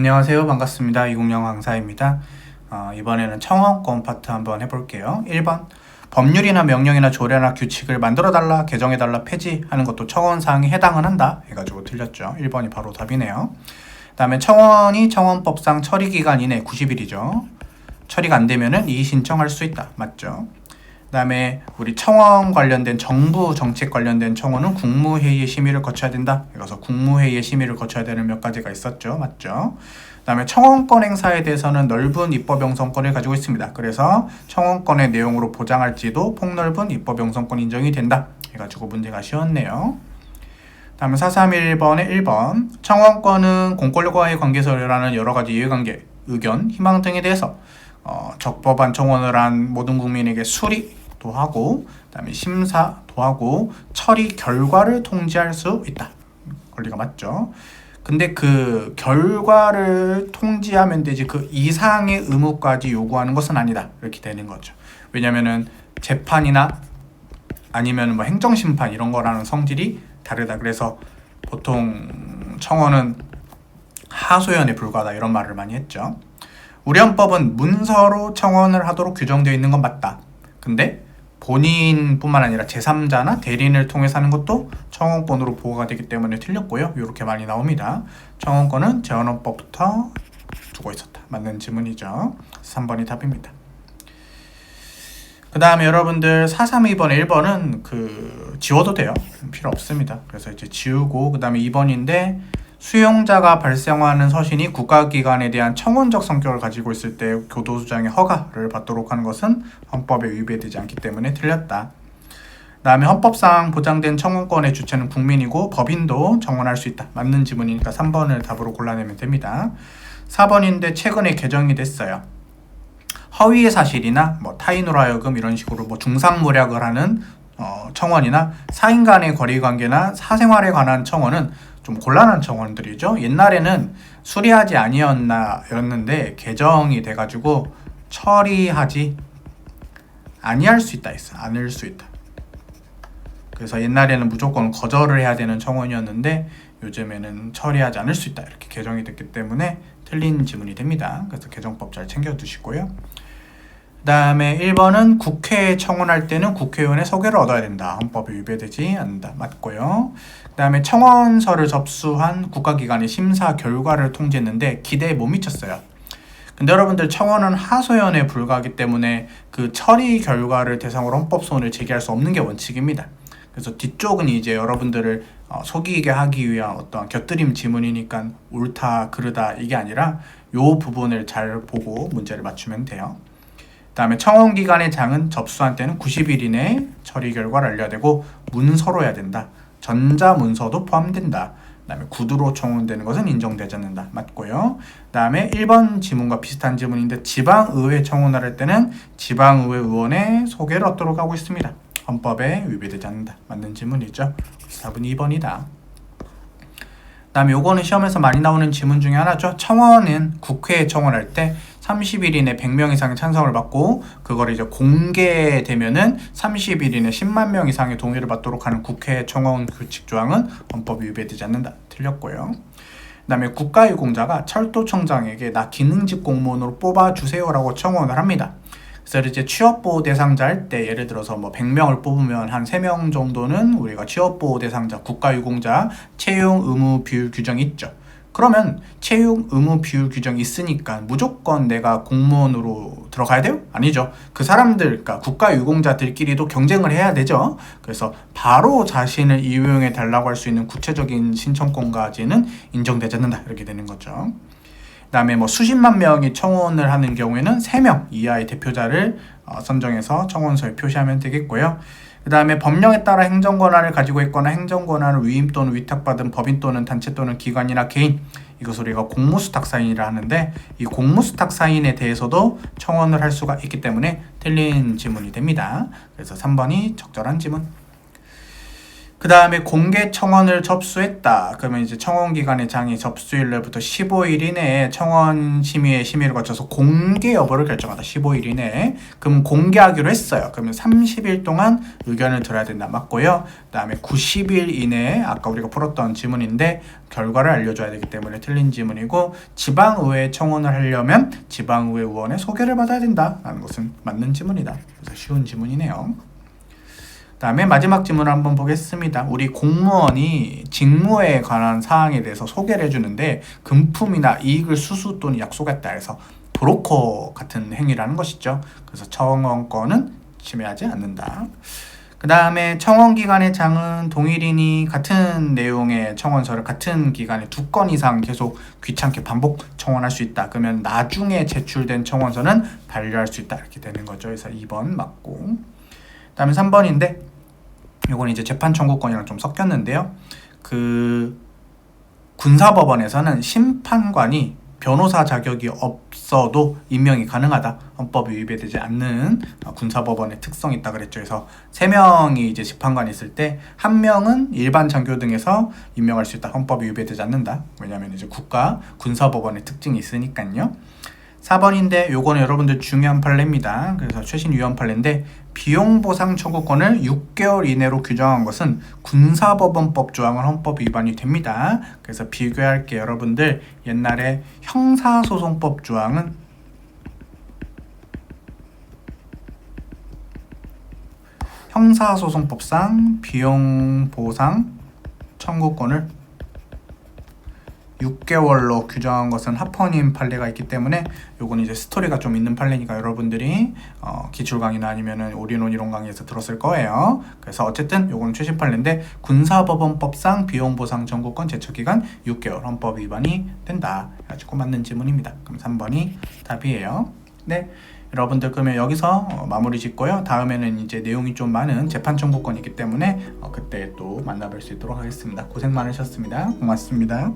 안녕하세요. 반갑습니다. 이국영 강사입니다. 이번에는 청원권 파트 한번 해볼게요. 1번 법률이나 명령이나 조례나 규칙을 만들어달라, 개정해달라, 폐지하는 것도 청원사항에 해당은 한다 해가지고 틀렸죠. 1번이 바로 답이네요. 그 다음에 청원이 청원법상 처리기간 이내 90일이죠. 처리가 안 되면은 이의 신청할 수 있다. 맞죠? 그 다음에 우리 청원 관련된 정부 정책 관련된 청원은 국무회의의 심의를 거쳐야 된다. 그래서 국무회의의 심의를 거쳐야 되는 몇 가지가 있었죠. 맞죠? 그 다음에 청원권 행사에 대해서는 넓은 입법 형성권을 가지고 있습니다. 그래서 청원권의 내용으로 보장할지도 폭넓은 입법 형성권 인정이 된다. 해가지고 문제가 쉬웠네요. 그 다음에 431번에 1번 청원권은 공권력과의 관계설이라는 여러가지 이해관계, 의견, 희망 등에 대해서 적법한 청원을 한 모든 국민에게 수리도 하고 그다음에 심사도 하고 처리 결과를 통지할 수 있다. 권리가 맞죠. 근데 그 결과를 통지하면 되지 그 이상의 의무까지 요구하는 것은 아니다. 이렇게 되는 거죠. 왜냐면은 재판이나 아니면 뭐 행정심판 이런 거라는 성질이 다르다. 그래서 보통 청원은 하소연에 불과하다 이런 말을 많이 했죠. 우리 헌법은 문서로 청원을 하도록 규정되어 있는 건 맞다. 근데 본인뿐만 아니라 제3자나 대리인을 통해서 하는 것도 청원권으로 보호가 되기 때문에 틀렸고요. 이렇게 많이 나옵니다. 청원권은 재헌헌법부터 두고 있었다. 맞는 지문이죠. 3번이 답입니다. 그 다음에 여러분들 432번에 1번은 지워도 돼요. 필요 없습니다. 그래서 이제 지우고 그 다음에 2번인데 수용자가 발생하는 서신이 국가기관에 대한 청원적 성격을 가지고 있을 때 교도소장의 허가를 받도록 하는 것은 헌법에 위배되지 않기 때문에 틀렸다. 그 다음에 헌법상 보장된 청원권의 주체는 국민이고 법인도 청원할 수 있다. 맞는 지문이니까 3번을 답으로 골라내면 됩니다. 4번인데 최근에 개정이 됐어요. 허위의 사실이나 타인으로 하여금 이런 식으로 중상모략을 하는 청원이나 사인 간의 거리관계나 사생활에 관한 청원은 좀 곤란한 청원들이죠. 옛날에는 수리하지 아니었는데 개정이 돼가지고 처리하지 아니할 수 있다 했어. 않을 수 있다. 그래서 옛날에는 무조건 거절을 해야 되는 청원이었는데 요즘에는 처리하지 않을 수 있다 이렇게 개정이 됐기 때문에 틀린 지문이 됩니다. 그래서 개정법 잘 챙겨두시고요. 그 다음에 1번은 국회에 청원할 때는 국회의원의 소개를 얻어야 된다. 헌법에 위배되지 않는다. 맞고요. 그 다음에 청원서를 접수한 국가기관의 심사 결과를 통지했는데 기대에 못 미쳤어요. 근데 여러분들 청원은 하소연에 불과하기 때문에 그 처리 결과를 대상으로 헌법소원을 제기할 수 없는 게 원칙입니다. 그래서 뒤쪽은 이제 여러분들을 속이게 하기 위한 어떤 곁들임 지문이니까 옳다 그르다 이게 아니라 요 부분을 잘 보고 문제를 맞추면 돼요. 그 다음에 청원기관의 장은 접수한 때는 90일 이내에 처리 결과를 알려야 되고 문서로 해야 된다. 전자문서도 포함된다. 그 다음에 구두로 청원되는 것은 인정되지 않는다. 맞고요. 그 다음에 1번 지문과 비슷한 지문인데 지방의회 청원을 할 때는 지방의회 의원의 소개를 얻도록 하고 있습니다. 헌법에 위배되지 않는다. 맞는 지문이죠. 4번 2번이다. 그 다음에 요거는 시험에서 많이 나오는 지문 중에 하나죠. 청원은 국회에 청원할 때 30일 이내 100명 이상의 찬성을 받고 그걸 이제 공개되면은 30일 이내 10만 명 이상의 동의를 받도록 하는 국회 청원 규칙 조항은 헌법이 위배되지 않는다. 틀렸고요. 그 다음에 국가유공자가 철도청장에게 나 기능직 공무원으로 뽑아주세요라고 청원을 합니다. 그래서 이제 취업보호 대상자 할 때 예를 들어서 100명을 뽑으면 한 3명 정도는 우리가 취업보호 대상자, 국가유공자 채용 의무 비율 규정이 있죠. 그러면 채용 의무 비율 규정이 있으니까 무조건 내가 공무원으로 들어가야 돼요? 아니죠. 그 사람들, 그러니까 국가유공자들끼리도 경쟁을 해야 되죠. 그래서 바로 자신을 이용해 달라고 할 수 있는 구체적인 신청권까지는 인정되지 않는다. 이렇게 되는 거죠. 그 다음에 수십만 명이 청원을 하는 경우에는 3명 이하의 대표자를 선정해서 청원서에 표시하면 되겠고요. 그 다음에 법령에 따라 행정권한을 가지고 있거나 행정권한을 위임 또는 위탁받은 법인 또는 단체 또는 기관이나 개인, 이것을 우리가 공무수탁사인이라 하는데 이 공무수탁사인에 대해서도 청원을 할 수가 있기 때문에 틀린 지문이 됩니다. 그래서 3번이 적절한 지문. 그 다음에 공개 청원을 접수했다. 그러면 이제 청원기관의 장이 접수일로부터 15일 이내에 청원 심의의 심의를 거쳐서 공개 여부를 결정하다. 15일 이내에. 그럼 공개하기로 했어요. 그러면 30일 동안 의견을 들어야 된다. 맞고요. 그 다음에 90일 이내에 아까 우리가 풀었던 지문인데 결과를 알려줘야 되기 때문에 틀린 지문이고, 지방의회 청원을 하려면 지방의회 의원의 소개를 받아야 된다. 라는 것은 맞는 지문이다. 그래서 쉬운 지문이네요. 다음에 마지막 질문을 한번 보겠습니다. 우리 공무원이 직무에 관한 사항에 대해서 소개를 해주는데 금품이나 이익을 수수 또는 약속했다 해서 브로커 같은 행위라는 것이죠. 그래서 청원권은 침해하지 않는다. 그 다음에 청원기관의 장은 동일인이 같은 내용의 청원서를 같은 기간에 2건 이상 계속 귀찮게 반복 청원할 수 있다. 그러면 나중에 제출된 청원서는 반려할 수 있다. 이렇게 되는 거죠. 그래서 2번 맞고. 그 다음에 3번인데 이건 이제 재판 청구권이랑 좀 섞였는데요. 그 군사법원에서는 심판관이 변호사 자격이 없어도 임명이 가능하다. 헌법이 위배되지 않는 군사법원의 특성이 있다 그랬죠. 그래서 3명이 이제 재판관이 있을 때 1명은 일반 장교 등에서 임명할 수 있다. 헌법이 위배되지 않는다. 왜냐하면 이제 국가 군사법원의 특징이 있으니까요. 4번인데 요거는 여러분들 중요한 판례입니다. 그래서 최신 위헌 판례인데 비용보상 청구권을 6개월 이내로 규정한 것은 군사법원법 조항은 헌법 위반이 됩니다. 그래서 비교할 게 여러분들 옛날에 형사소송법 조항은 형사소송법상 비용보상 청구권을 6개월로 규정한 것은 합헌인 판례가 있기 때문에 요건 이제 스토리가 좀 있는 판례니까 여러분들이 기출 강의나 아니면은 올인원 이론 강의에서 들었을 거예요. 그래서 어쨌든 요건 최신 판례인데 군사법원법상 비용보상 청구권 제척기간 6개월 헌법 위반이 된다. 해가지고 맞는 지문입니다. 그럼 3번이 답이에요. 네. 여러분들 그러면 여기서 마무리 짓고요. 다음에는 이제 내용이 좀 많은 재판 청구권이기 때문에 그때 또 만나뵐 수 있도록 하겠습니다. 고생 많으셨습니다. 고맙습니다.